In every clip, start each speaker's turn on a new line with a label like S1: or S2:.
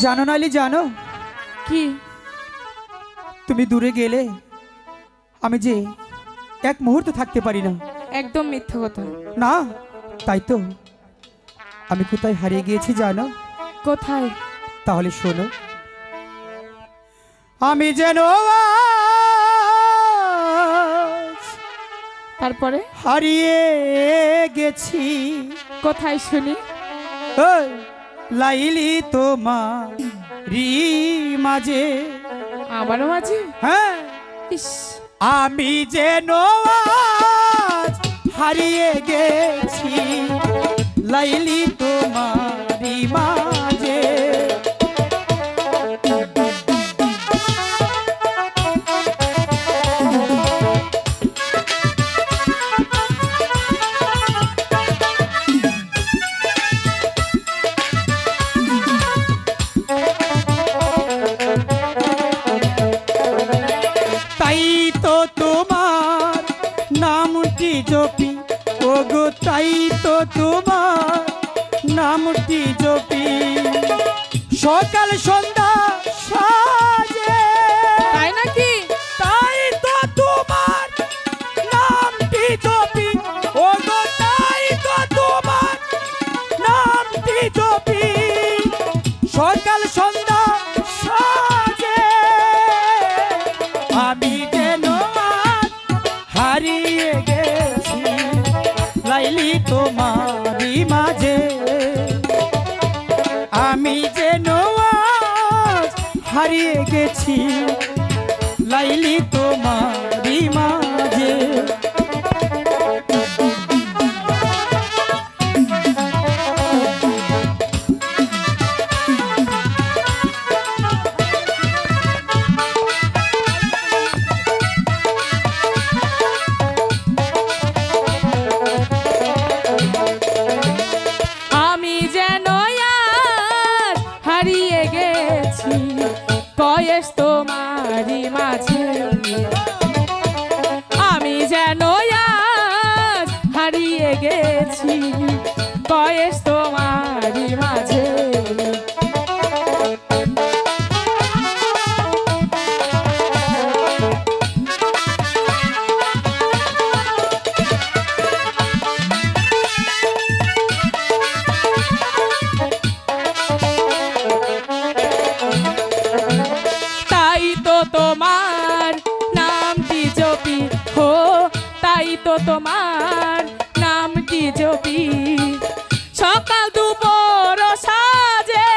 S1: জানো নালি জানো
S2: কি?
S1: তুমি দূরে গেলে আমি যে এক মুহূর্ত থাকতে পারি না।
S2: একদম মিথ্যা কথা।
S1: না তাই তো, আমি কোথায় হারিয়ে গিয়েছি জানো?
S2: কোথায়?
S1: তাহলে শোনো, আমি যেন আজ
S2: তারপরে
S1: হারিয়ে গেছি।
S2: কোথায় শুনি?
S1: ওই লাইলি তোমার মাঝে।
S2: আমারও মাঝে?
S1: হ্যাঁ,
S2: ইস,
S1: আমি যেন আজ হারিয়ে গেছি লাইলি তোমারি মাঝে। তাই তো তোমার নামটি জপি, ওগো তাই তো তোমার নামটি জপি সকাল সন্ধ্যা সাজে।
S2: তাই নাকি?
S1: তাই তো তোমার নামটি জপি, ওগো তাই তো তোমার নামটি জপি সকাল সন্ধ্যা সাজে। আমি যেন আজ হারিয়ে গেছি লাইলি তোমারি মাঝে। আমি যেন আজ হারিয়ে গেছি লাইলি তোমারি মাঝে।
S2: আমি যেন আজ হারিয়ে গেছি বয়স তোমারি মাঝে। আমি যেন আজ হারিয়ে গেছি বয়স তোমারি মাঝে। তাই তো তোমার নামটি জপি, হো তাই তো তোমার নামটি জপি সকাল দুপুর সাজে।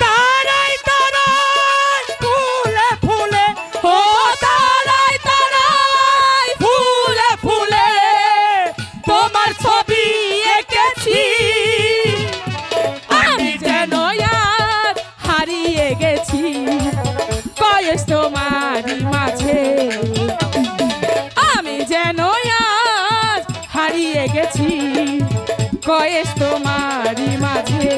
S2: তারাই তারাই ফুলে ফুলে, হো তারাই তারাই ফুলে ফুলে তোমার ছবি এঁকেছি। আমি যেন আজ হারিয়ে গেছি বয়স তোমারি মাঝে। আমি যেন আজ হারিয়ে গেছি বয়স তোমারি মাঝে।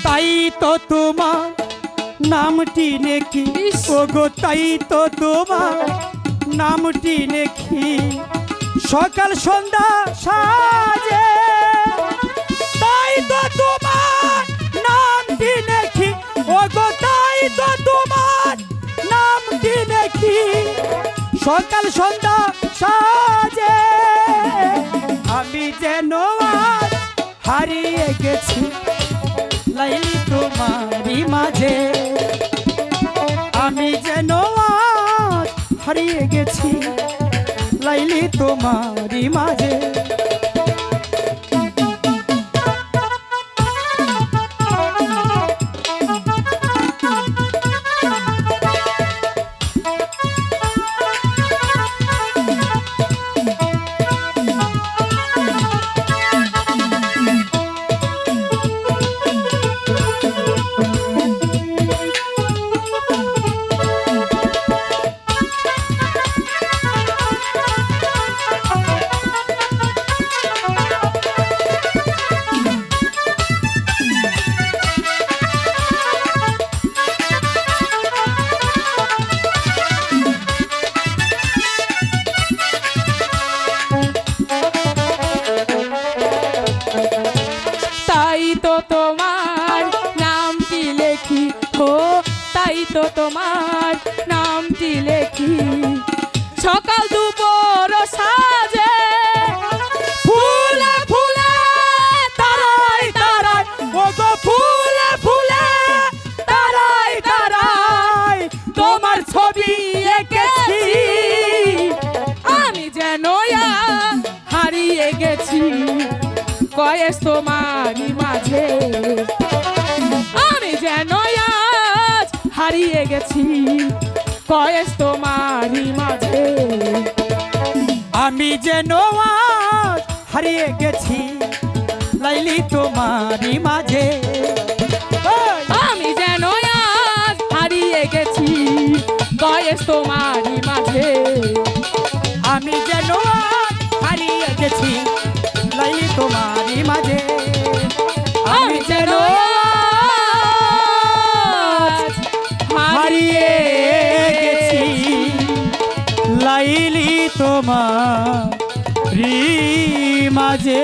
S1: তাই তো তোমার নামটি নেকি, ওগো তাই তো তোমার নামটি নেকি সকাল সন্ধ্যা সাজে। তাই তো তোমার নামটি নেকি, ওগো তাই তো তোমার নামটি নেকি সকাল সন্ধ্যা সাজে। আমি যেন আজ হারিয়ে গেছি লাইলি তোমারি মাঝে। আমি যেন আজ হারিয়ে গেছি লাইলি তোমারি মাঝে।
S2: তো তোমার নামটি লেখি সকাল দুপুর সাজে ফুলে ফুলে তারাই তারাই ও গো ফুলে ফুলে তারাই তারাই তোমার ছবি এঁকেছি আমি যেন হারিয়ে গেছি কয়েস তোমারই মাঝে আমি যেন আজ হারিয়ে গেছি কয়েস তোমারই মাঝে
S1: আমি যেন আজ হারিয়ে গেছি লাইলি তোমারই মাঝে
S2: আমি যেন আজ হারিয়ে গেছি কয়েস তোমারই মাঝে
S1: আমি যেন আজ হারিয়ে গেছি লাইলি তোমারই মাঝে
S2: আমি যেন আজ
S1: হারিয়ে গেছি লাইলি তোমারই মাঝে।